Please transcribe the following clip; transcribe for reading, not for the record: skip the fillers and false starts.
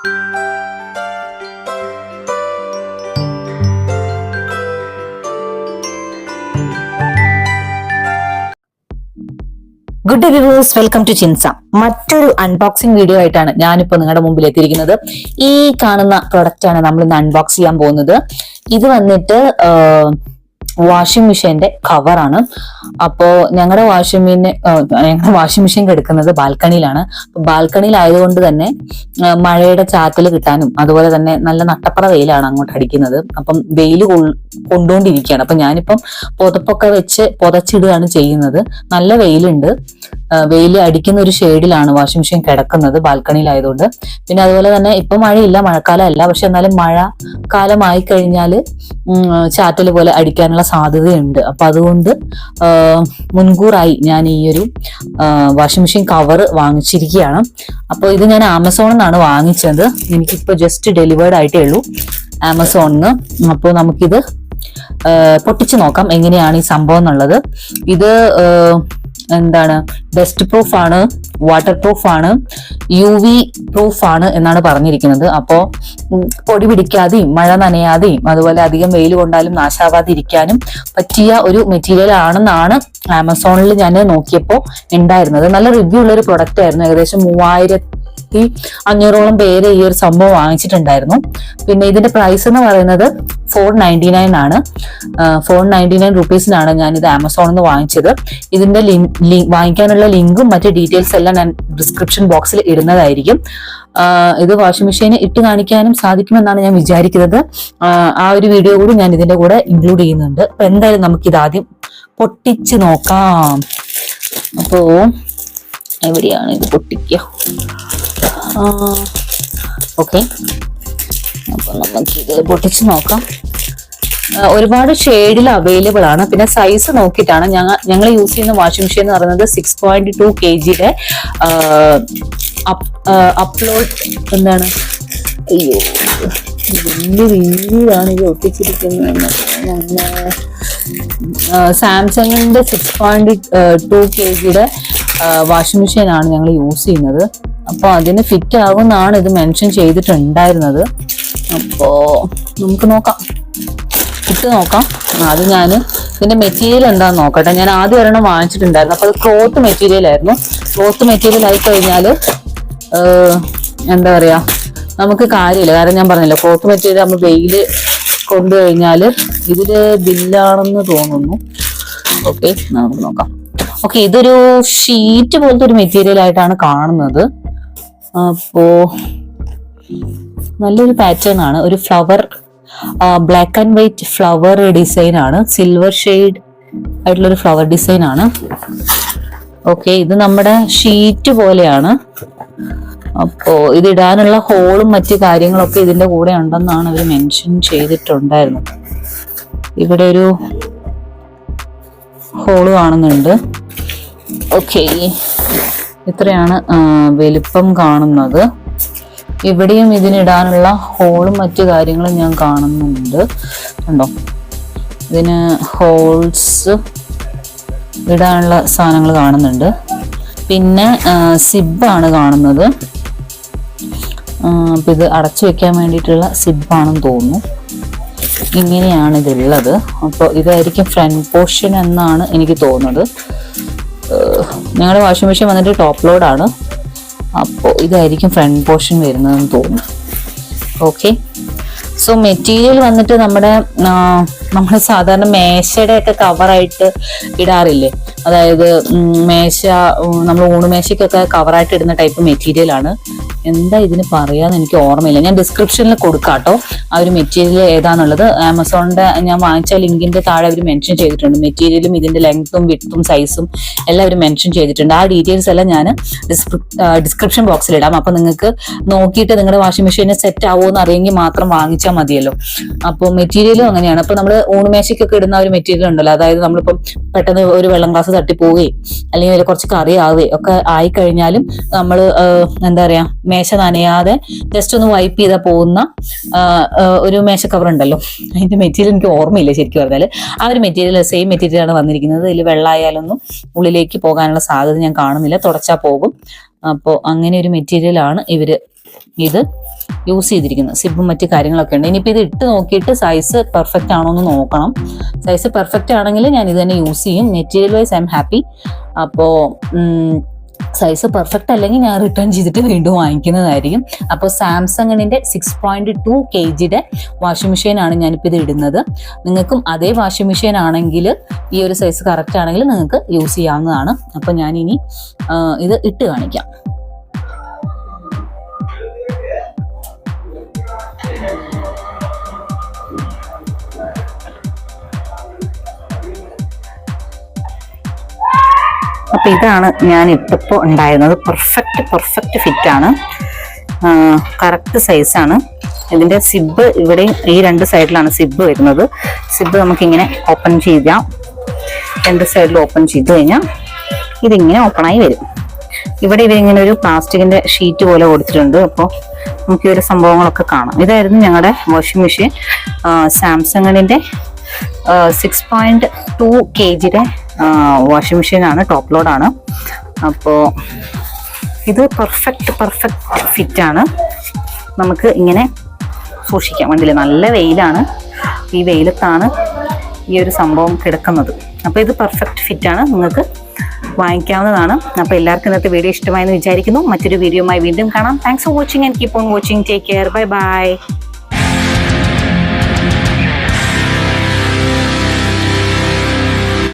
Good viewers, welcome to Chinsa. മറ്റൊരു unboxing video ആയിട്ടാണ് ഞാനിപ്പോ നിങ്ങളുടെ മുമ്പിൽ എത്തിയിരിക്കുന്നത്. ഈ കാണുന്ന പ്രൊഡക്റ്റ് ആണ് നമ്മൾ ഇന്ന് അൺബോക്സ് ചെയ്യാൻ പോകുന്നത്. ഇത് വന്നിട്ട് വാഷിംഗ് മെഷീന്റെ കവറാണ്. അപ്പോ ഞങ്ങളുടെ വാഷിംഗ് മെഷീൻ കിടക്കുന്നത് ബാൽക്കണിയിലാണ്. ബാൽക്കണിയിലായതുകൊണ്ട് തന്നെ മഴയുടെ ചാറ്റൽ കിട്ടാനും അതുപോലെ തന്നെ നല്ല നട്ടപ്പറ വെയിലാണ് അങ്ങോട്ട് അടിക്കുന്നത്. അപ്പം വെയിൽ കൊണ്ടുകൊണ്ടിരിക്കുകയാണ്. അപ്പൊ ഞാനിപ്പം പുതപ്പൊക്കെ വെച്ച് പുതച്ചിടുകയാണ് ചെയ്യുന്നത്. നല്ല വെയിലുണ്ട്. വെയിൽ അടിക്കുന്ന ഒരു ഷെയ്ഡിലാണ് വാഷിംഗ് മെഷീൻ കിടക്കുന്നത് ബാൽക്കണിയിലായതുകൊണ്ട്. പിന്നെ അതുപോലെ തന്നെ ഇപ്പൊ മഴയില്ല, മഴക്കാലമല്ല. പക്ഷെ എന്നാലും മഴ കാലമായി കഴിഞ്ഞാല് ചാറ്റൽ പോലെ അടിക്കാനുള്ള സാധ്യതയുണ്ട്. അപ്പൊ അതുകൊണ്ട് മുൻകൂറായി ഞാൻ ഈ ഒരു വാഷിംഗ് മെഷീൻ കവർ വാങ്ങിച്ചിരിക്കുകയാണ്. അപ്പോൾ ഇത് ഞാൻ ആമസോണിൽ നിന്നാണ് വാങ്ങിച്ചത്. എനിക്കിപ്പോ ജസ്റ്റ് ഡെലിവേർഡ് ആയിട്ടേ ഉള്ളൂ ആമസോണിൽ നിന്ന്. അപ്പോൾ നമുക്കിത് പൊട്ടിച്ചു നോക്കാം എങ്ങനെയാണ് ഈ സംഭവം എന്നുള്ളത്. ഇത് എന്താണ്, ഡസ്റ്റ് പ്രൂഫ് ആണ്, വാട്ടർ പ്രൂഫ് ആണ്, UV പ്രൂഫ് ആണ് എന്നാണ് പറഞ്ഞിരിക്കുന്നത്. അപ്പോ പൊടി പിടിക്കാതെയും മഴ നനയാതെയും അതുപോലെ അധികം വെയിൽ കൊണ്ടാലും നാശാവാതിരിക്കാനും പറ്റിയ ഒരു മെറ്റീരിയൽ ആണെന്നാണ് ആമസോണിൽ ഞാൻ നോക്കിയപ്പോൾ ഉണ്ടായിരുന്നത്. നല്ല റിവ്യൂ ഉള്ള ഒരു പ്രൊഡക്റ്റ് ആയിരുന്നു. ഏകദേശം 3500ഓളം പേര് ഈ ഒരു സംഭവം വാങ്ങിച്ചിട്ടുണ്ടായിരുന്നു. പിന്നെ ഇതിന്റെ പ്രൈസ് എന്ന് പറയുന്നത് 499 ആണ്. 499 റുപ്പീസിനാണ് ഞാൻ ഇത് ആമസോണിൽ നിന്ന് വാങ്ങിച്ചത്. ഇതിന്റെ വാങ്ങിക്കാനുള്ള ലിങ്കും മറ്റ് ഡീറ്റെയിൽസ് എല്ലാം ഞാൻ ഡിസ്ക്രിപ്ഷൻ ബോക്സിൽ ഇടുന്നതായിരിക്കും. ഇത് വാഷിംഗ് മെഷീന് ഇട്ട് കാണിക്കാനും സാധിക്കുമെന്നാണ് ഞാൻ വിചാരിക്കുന്നത്. ആ ഒരു വീഡിയോ കൂടി ഞാൻ ഇതിന്റെ കൂടെ ഇൻക്ലൂഡ് ചെയ്യുന്നുണ്ട്. അപ്പൊ എന്തായാലും നമുക്ക് ഇത് ആദ്യം പൊട്ടിച്ച് നോക്കാം. അപ്പോ എവിടെയാണ് ഇത് പൊട്ടിക്കുക? ഓക്കെ, അപ്പൊ നമുക്കിത് പൊട്ടിച്ച് നോക്കാം. ഒരുപാട് ഷെയ്ഡിൽ അവൈലബിൾ ആണ്. പിന്നെ സൈസ് നോക്കിയിട്ടാണ് ഞങ്ങൾ യൂസ് ചെയ്യുന്ന വാഷിംഗ് മെഷീൻ എന്ന് പറയുന്നത് 6.2 kgയുടെ അപ്ലോഡ് എന്താണ്, അയ്യോ വലിയ രീതിയിലാണ് ഇത് ഒട്ടിച്ചിരിക്കുന്നത്. സാംസങ്ങിന്റെ 6.2 kgയുടെ വാഷിംഗ് മെഷീൻ ആണ് ഞങ്ങൾ യൂസ് ചെയ്യുന്നത്. അപ്പൊ അതിന് ഫിറ്റ് ആകുമെന്നാണ് ഇത് മെൻഷൻ ചെയ്തിട്ടുണ്ടായിരുന്നത്. അപ്പോ നമുക്ക് നോക്കാം, ഇട്ട് നോക്കാം. അത് ഞാൻ ഇതിന്റെ മെറ്റീരിയൽ എന്താന്ന് നോക്കട്ടെ. ഞാൻ ആദ്യം ഒരെണ്ണം വാങ്ങിച്ചിട്ടുണ്ടായിരുന്നു. അപ്പൊ അത് ക്ലോത്ത് മെറ്റീരിയൽ ആയിരുന്നു. ക്ലോത്ത് മെറ്റീരിയൽ ആയി കഴിഞ്ഞാല് എന്താ പറയാ, നമുക്ക് കാര്യമില്ല. കാരണം ഞാൻ പറഞ്ഞല്ലോ, ക്ലോത്ത് മെറ്റീരിയൽ നമ്മൾ വെയില് കൊണ്ടുകഴിഞ്ഞാല് ഇതില് ബില്ലാണെന്ന് തോന്നുന്നു. ഓക്കെ, നമുക്ക് നോക്കാം. ഓക്കെ, ഇതൊരു ഷീറ്റ് പോലത്തെ ഒരു മെറ്റീരിയൽ ആയിട്ടാണ് കാണുന്നത്. അപ്പോ നല്ലൊരു പാറ്റേൺ ആണ്. ഒരു flower, black and white flower design ആണ്. സിൽവർ ഷെയ്ഡ് ആയിട്ടുള്ളൊരു ഫ്ലവർ ഡിസൈൻ ആണ്. ഓക്കെ, ഇത് നമ്മുടെ ഷീറ്റ് പോലെയാണ്. അപ്പോ ഇതിടാനുള്ള ഹോളും മറ്റു കാര്യങ്ങളൊക്കെ ഇതിന്റെ കൂടെ ഉണ്ടെന്നാണ് അവർ മെൻഷൻ ചെയ്തിട്ടുണ്ടായിരുന്നത്. ഇവിടെ ഒരു ഹോള് കാണുന്നുണ്ട്. ഓക്കെ, ഇത്രയാണ് വലിപ്പം കാണുന്നത്. ഇവിടെയും ഇതിനിടാനുള്ള ഹോളും മറ്റു കാര്യങ്ങളും ഞാൻ കാണുന്നുണ്ട്. കണ്ടോ, ഇതിന് ഹോൾസ് ഇടാനുള്ള സാധനങ്ങൾ കാണുന്നുണ്ട്. പിന്നെ സിബാണ് കാണുന്നത്. അപ്പൊ ഇത് അടച്ചു വെക്കാൻ വേണ്ടിയിട്ടുള്ള സിബാണെന്ന് തോന്നുന്നു. ഇങ്ങനെയാണ് ഇതുള്ളത്. അപ്പോൾ ഇതായിരിക്കും ഫ്രണ്ട് പോർഷൻ എന്നാണ് എനിക്ക് തോന്നുന്നത്. ഞങ്ങളുടെ വാഷിംഗ് മെഷീൻ വന്നിട്ട് ടോപ്പ് ലോഡാണ്. അപ്പോൾ ഇതായിരിക്കും ഫ്രണ്ട് പോർഷൻ വരുന്നതെന്ന് തോന്നുന്നു. ഓക്കെ, സോ മെറ്റീരിയൽ വന്നിട്ട് നമ്മൾ സാധാരണ മേശയുടെ ഒക്കെ കവറായിട്ട് ഇടാറില്ലേ, അതായത് മേശ, നമ്മൾ ഊണുമേശയ്ക്കൊക്കെ കവറായിട്ട് ഇടുന്ന ടൈപ്പ് മെറ്റീരിയൽ ആണ്. എന്താ ഇതിന് പറയാന്ന് എനിക്ക് ഓർമ്മയില്ല. ഞാൻ ഡിസ്ക്രിപ്ഷനിൽ കൊടുക്കാം കേട്ടോ ആ ഒരു മെറ്റീരിയൽ ഏതാന്നുള്ളത്. ആമസോണിന്റെ ഞാൻ വാങ്ങിച്ച ലിങ്കിന്റെ താഴെ അവർ മെൻഷൻ ചെയ്തിട്ടുണ്ട്. മെറ്റീരിയലും ഇതിന്റെ ലെങ്ത്തും വിഡ്ത്തും സൈസും എല്ലാം അവർ മെൻഷൻ ചെയ്തിട്ടുണ്ട്. ആ ഡീറ്റെയിൽസ് എല്ലാം ഞാൻ ഡിസ്ക്രിപ്ഷൻ ബോക്സിൽ ഇടാം. അപ്പൊ നിങ്ങൾക്ക് നോക്കിയിട്ട് നിങ്ങളുടെ വാഷിംഗ് മെഷീന് സെറ്റ് ആവുമെന്ന് അറിയെങ്കിൽ മാത്രം വാങ്ങിച്ചാൽ മതിയല്ലോ. അപ്പോൾ മെറ്റീരിയലും അങ്ങനെയാണ്. അപ്പൊ നമ്മൾ ഊണുമേശയ്ക്കൊക്കെ ഇടുന്ന ഒരു മെറ്റീരിയൽ ഉണ്ടല്ലോ, അതായത് നമ്മളിപ്പം പെട്ടെന്ന് ഒരു വെള്ളം ഗ്ലാസ് തട്ടിപ്പോവുകയും അല്ലെങ്കിൽ കുറച്ച് കറി ആവുകയും ഒക്കെ ആയിക്കഴിഞ്ഞാലും നമ്മൾ എന്താ പറയാ, മേശ നനയാതെ ജസ്റ്റ് ഒന്ന് വൈപ്പ് ചെയ്താൽ പോകുന്ന ഒരു മേശ കവർ ഉണ്ടല്ലോ. അതിന്റെ മെറ്റീരിയൽ എനിക്ക് ഓർമ്മയില്ല ശരിക്കും പറഞ്ഞാൽ. ആ ഒരു മെറ്റീരിയൽ, സെയിം മെറ്റീരിയൽ ആണ് വന്നിരിക്കുന്നത്. ഇതിൽ വെള്ളമായാലൊന്നും ഉള്ളിലേക്ക് പോകാനുള്ള സാധ്യത ഞാൻ കാണുന്നില്ല, തുടച്ചാൽ പോകും. അപ്പോൾ അങ്ങനെ ഒരു മെറ്റീരിയൽ ആണ് ഇവര് ഇത് യൂസ് ചെയ്തിരിക്കുന്നത്. സിബും മറ്റു കാര്യങ്ങളൊക്കെ ഉണ്ട്. ഇനിയിപ്പോൾ ഇത് ഇട്ട് നോക്കിയിട്ട് സൈസ് പെർഫെക്റ്റ് ആണോ എന്ന് നോക്കണം. സൈസ് പെർഫെക്റ്റ് ആണെങ്കിൽ ഞാൻ ഇത് തന്നെ യൂസ് ചെയ്യും. Material vice I am happy. അപ്പോൾ സൈസ് പെർഫെക്റ്റ് അല്ലെങ്കിൽ ഞാൻ റിട്ടേൺ ചെയ്തിട്ട് വീണ്ടും വാങ്ങിക്കുന്നതായിരിക്കും. അപ്പോൾ സാംസങ്ങിൻ്റെ 6.2 kgയുടെ വാഷിംഗ് മെഷീനാണ് ഞാനിപ്പോൾ ഇത് ഇടുന്നത്. നിങ്ങൾക്കും അതേ വാഷിംഗ് മെഷീൻ ആണെങ്കിൽ ഈ ഒരു സൈസ് കറക്റ്റ് ആണെങ്കിൽ നിങ്ങൾക്ക് യൂസ് ചെയ്യാവുന്നതാണ്. അപ്പോൾ ഞാനിനി ഇത് ഇട്ട് കാണിക്കാം. അപ്പം ഇതാണ് ഞാൻ ഇട്ടപ്പോൾ ഉണ്ടായിരുന്നത്. പെർഫെക്റ്റ് ഫിറ്റാണ്. കറക്റ്റ് സൈസാണ്. ഇതിൻ്റെ സിബ് ഇവിടെ ഈ രണ്ട് സൈഡിലാണ് സിബ് വരുന്നത്. സിബ് നമുക്കിങ്ങനെ ഓപ്പൺ ചെയ്യാം. രണ്ട് സൈഡിൽ ഓപ്പൺ ചെയ്ത് കഴിഞ്ഞാൽ ഇതിങ്ങനെ ഓപ്പണായി വരും. ഇവിടെ ഇവരിങ്ങനെ ഒരു പ്ലാസ്റ്റിക്കിൻ്റെ ഷീറ്റ് പോലെ കൊടുത്തിട്ടുണ്ട്. അപ്പോൾ നമുക്ക് ഈ ഒരു സംഭവങ്ങളൊക്കെ കാണാം. ഇതായിരുന്നു ഞങ്ങളുടെ വാഷിംഗ് മെഷീൻ. സാംസങ്ങിൻ്റെ 6.2 kgയുടെ വാഷിംഗ് മെഷീനാണ്. ടോപ്പ് ലോഡാണ്. അപ്പോൾ ഇത് പെർഫെക്റ്റ് ഫിറ്റാണ്. നമുക്ക് ഇങ്ങനെ സൂക്ഷിക്കാം. കണ്ടില്ലേ, നല്ല വെയിലാണ്. ഈ വെയിലത്താണ് ഈ ഒരു സംഭവം കിടക്കുന്നത്. അപ്പോൾ ഇത് പെർഫെക്റ്റ് ഫിറ്റാണ്. നിങ്ങൾക്ക് വാങ്ങിക്കാവുന്നതാണ്. അപ്പോൾ എല്ലാവർക്കും ഇന്നത്തെ വീഡിയോ ഇഷ്ടമായെന്ന് വിചാരിക്കുന്നു. മറ്റൊരു വീഡിയോയുമായി വീണ്ടും കാണാം. Thanks for watching and keep on watching. Take care. By.